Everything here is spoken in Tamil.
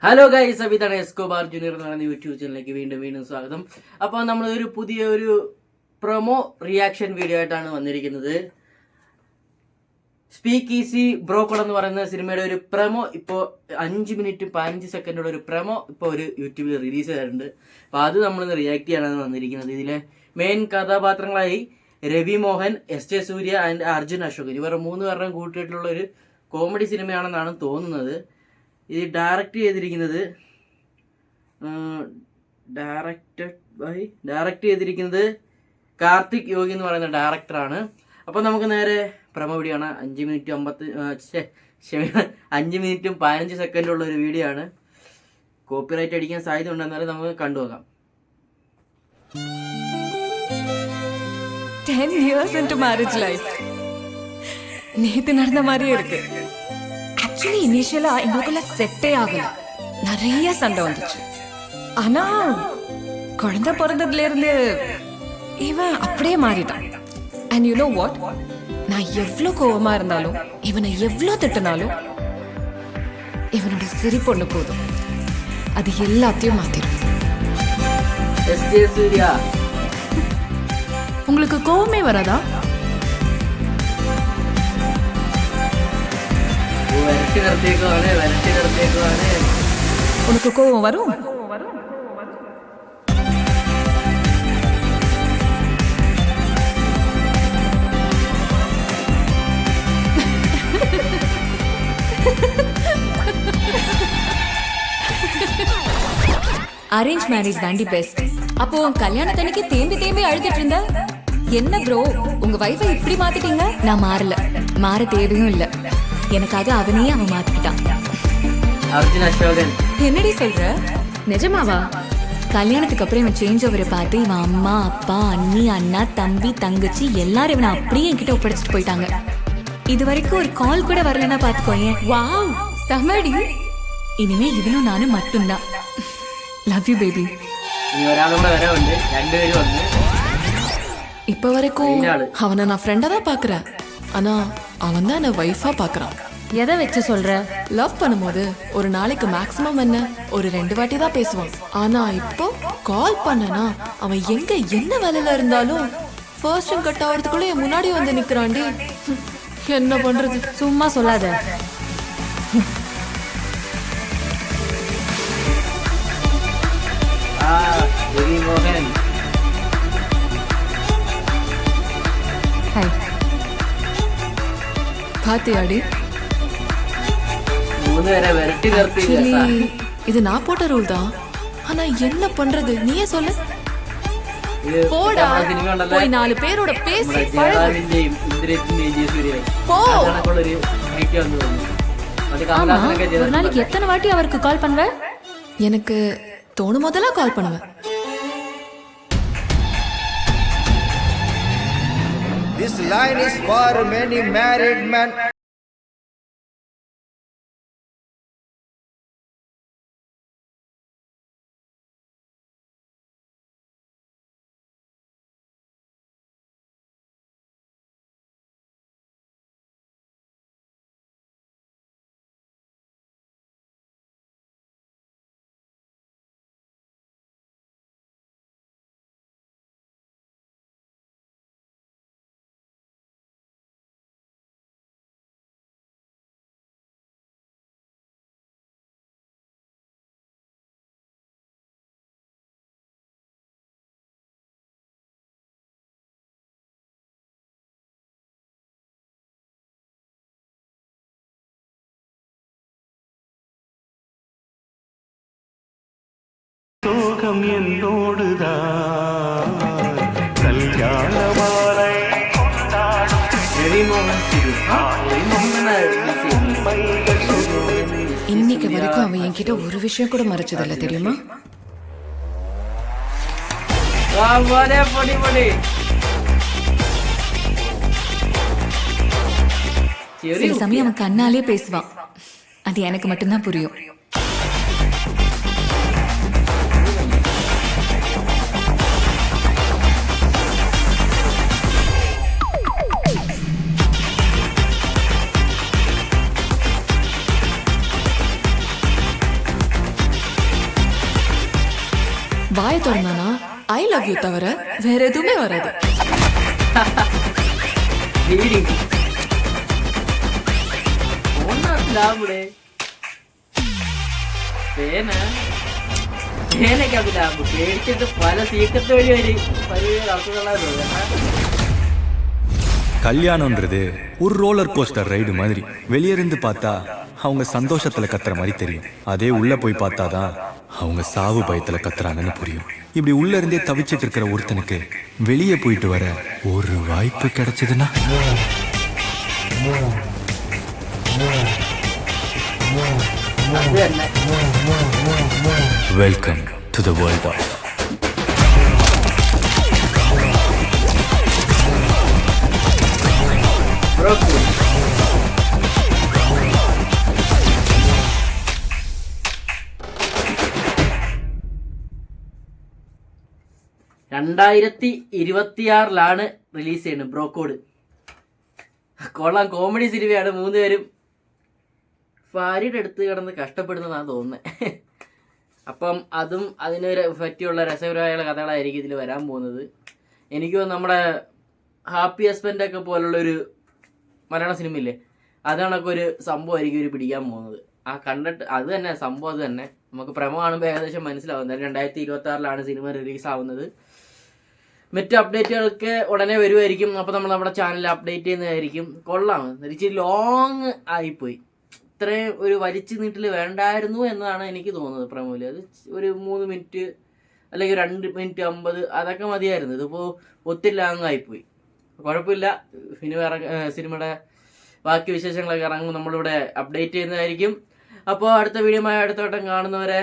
ഹലോ ഗൈസ്, അഭിതാണ് എസ്കോബാർ ജൂനിയർ എന്ന് പറയുന്ന യൂട്യൂബ് ചാനലിലേക്ക് വീണ്ടും സ്വാഗതം. അപ്പോൾ നമ്മളൊരു പുതിയൊരു പ്രൊമോ റിയാക്ഷൻ വീഡിയോ ആയിട്ടാണ് വന്നിരിക്കുന്നത്. സ്പീക്ക് ഈസി ബ്രോക്കോൾ എന്ന് പറയുന്ന സിനിമയുടെ ഒരു പ്രൊമോ ഇപ്പോൾ 5 മിനിറ്റും 15 സെക്കൻഡുള്ള ഒരു പ്രൊമോ ഇപ്പോൾ ഒരു യൂട്യൂബിൽ റിലീസ് ചെയ്തിട്ടുണ്ട്. അപ്പോൾ അത് നമ്മളിന്ന് റിയാക്ട് ചെയ്യാനാണ് വന്നിരിക്കുന്നത്. ഇതിലെ മെയിൻ കഥാപാത്രങ്ങളായി Ravi Mohan, S J Suryah and Arjun Ashokan, ഇവർ 3 പേരുടെയും കൂട്ടിയിട്ടുള്ള ഒരു കോമഡി സിനിമയാണെന്നാണ് തോന്നുന്നത്. ഇത് ഡയറക്റ്റ് ചെയ്തിരിക്കുന്നത് കാർത്തിക് യോഗി എന്ന് പറയുന്ന ഡയറക്ടറാണ്. അപ്പോൾ നമുക്ക് നേരെ പ്രമോ വീഡിയോ ആണ്. 5 മിനിറ്റും 15 സെക്കൻഡുള്ള ഒരു വീഡിയോ ആണ്. കോപ്പിറൈറ്റ് അടിക്കാൻ സാധ്യത ഉണ്ടെന്നാലും നമുക്ക് കണ്ടുപോകാം. 10 years into marriage life. நேத்து நடந்த மாதிரியே இருக்கு. ஆக்சுவலி இனிஷியலா எங்களுக்குள்ள செட்டே ஆகல, நிறைய சண்டை வந்துச்சு. ஆனா குழந்தை பிறந்ததுல இருந்து இவன் அப்படியே மாறிட்டான். அண்ட் யூ நோ வாட், நான் எவ்வளவு கோவமா இருந்தாலும் இவனை எவ்வளவு திட்டினாலும் இவனோட சிரிப்பு ஒண்ணு போதும், அது எல்லாத்தையும் மாத்திடும். உங்களுக்கு கோவமே வராதா? உனக்கு கோவம் வரும்? அரேஞ்ச் மேரேஜ் தாண்டி பெஸ்ட். அப்போ கல்யாணத்தன்னைக்கு தேம்பி அழுதுட்டு இருந்த என்ன ப்ரோ, உங்க வைஃபை இப்படி மாத்திட்டீங்க? நான் மாறல, மாற தேவையும் இல்ல, எனக்காக அவனையே அவன் மாத்திக்கிட்டான். அர்ஜுன் அசோகன், என்னடி சொல்ற? நிஜமாவா? கல்யாணத்துக்கு அப்புறம் இவன் சேஞ்ச் ஓவரை பார்த்து இவன் அம்மா, அப்பா, அண்ணி, அண்ணா, தம்பி, தங்கச்சி எல்லாரும் இவனை அப்படியே என்கிட்ட ஒப்படைச்சிட்டு போயிட்டாங்க. இது வரைக்கும் ஒரு கால் கூட வரலன்னா பாத்துக்கோயேன். வாவ், சமடி. இனிமே இவனும் நானும் மட்டும்தான். Love you baby. இப்ப வரைக்கும் அவனை நான் ஃப்ரெண்டா தான் பாக்குறேன், ஆனா அவன் தான் என்ன வைஃபா பாக்குறான். எதை வச்சு சொல்ற? லவ் பண்ணும்போது ஒரு நாளைக்கு மேக்ஸிமம் என்ன ஒரு 2 வாட்டி தான் பேசுவான். ஆனா இப்போ கால் பண்ணனா அவன் எங்க என்ன வேலையில இருந்தாலும் ஃபர்ஸ்ட் கட் ஆகிறதுக்குள்ள என் முன்னாடி வந்து நிக்கிறான்டி. என்ன பண்றது? சும்மா சொல்லாத. രവി മോഹൻ, ஹாய். பாத்தியாடி, இது நான் போட்ட ரூல் தான், ஆனா என்ன பண்றது நீயே சொல்லு. போடா, போய் 4 பேரோட பேசி போ. ஒரு நாளைக்கு எத்தனை வாட்டி அவருக்கு கால் பண்ணுவ? எனக்கு தோணும் போதெல்லாம் கால் பண்ணுவேன். This line is for many married men. சோகம் என்னோடுதான் கல்யாண மாலை கொண்டாடும். இன்னைக்கு வரைக்கும் அவன் என்கிட்ட ஒரு விஷயம் கூட மறைச்சதில்ல, தெரியுமா? சில சமயம் அவன் கண்ணாலே பேசுவான், அது எனக்கு மட்டும்தான் புரியும். வாயை திறந்தானா ஐ லவ் யூ தவிர வேற எதுவுமே வராது. പേടിച്ചിട്ട് പല സീക്രട്ട് വഴി വരും கல்யாணம்ன்றது ஒரு ரோலர் கோஸ்டர் ரைடு மாதிரி. வெளியே இருந்து பார்த்தா அவங்க சந்தோஷத்துல கத்துற மாதிரி தெரியும். அதே உள்ள போய் பார்த்தாதான் அவங்க சாவு பயத்துல கத்துறாங்கன்னு புரியும். இப்படி உள்ள இருந்தே தவிச்சிட்டு இருக்கிற ஒருத்தனுக்கு வெளியே போயிட்டு வர ஒரு வாய்ப்பு கிடைச்சதுன்னா welcome to the world of broccoli. 2026 release ചെയ്യുന്നത് ബ്രോക്കോഡ്. കൊള്ളാം, കോമഡി സിനിമയാണ്. 3 പേരും ഭാര്യയുടെ അടുത്ത് കിടന്ന് കഷ്ടപ്പെടുന്നതാണ് തോന്നുന്നത്. അപ്പം അതും അതിനൊരു പറ്റിയുള്ള രസകരമായ കഥകളായിരിക്കും ഇതിൽ വരാൻ പോകുന്നത്. എനിക്ക് തോന്നുന്നു നമ്മുടെ ഹാപ്പി ഹസ്ബൻഡൊക്കെ പോലുള്ളൊരു മലയാള സിനിമയില്ലേ, അതാണൊക്കെ ഒരു സംഭവമായിരിക്കും ഒരു പിടിക്കാൻ പോകുന്നത്. ആ കണ്ടിട്ട് അത് തന്നെ സംഭവം, അത് തന്നെ നമുക്ക് പ്രമോ കാണുമ്പോൾ ഏകദേശം മനസ്സിലാവും. 2026 സിനിമ റിലീസാവുന്നത്. മറ്റു അപ്ഡേറ്റുകൾക്ക് ഉടനെ വരുമായിരിക്കും. അപ്പോൾ നമ്മൾ നമ്മുടെ ചാനൽ അപ്ഡേറ്റ് ചെയ്യുന്നതായിരിക്കും. കൊള്ളാം, ഇച്ചിരി ലോങ് ആയിപ്പോയി. ഇത്രയും ഒരു വലിച്ചു നീട്ടൽ വേണ്ടായിരുന്നു എന്നാണ് എനിക്ക് തോന്നുന്നത് പ്രമോയിൽ. അത് ഒരു 3 മിനിറ്റ് അല്ലെങ്കിൽ 2 മിനിറ്റ് 50 അതൊക്കെ മതിയായിരുന്നു. ഇതിപ്പോൾ ഒത്തിരി ലാങ് ആയിപ്പോയി. കുഴപ്പമില്ല, സിനിമയുടെ ബാക്കി വിശേഷങ്ങളൊക്കെ ഇറങ്ങും, നമ്മളിവിടെ അപ്ഡേറ്റ് ചെയ്യുന്നതായിരിക്കും. അപ്പോൾ അടുത്ത വീഡിയോയുമായി അടുത്ത വട്ടം കാണുന്നവരെ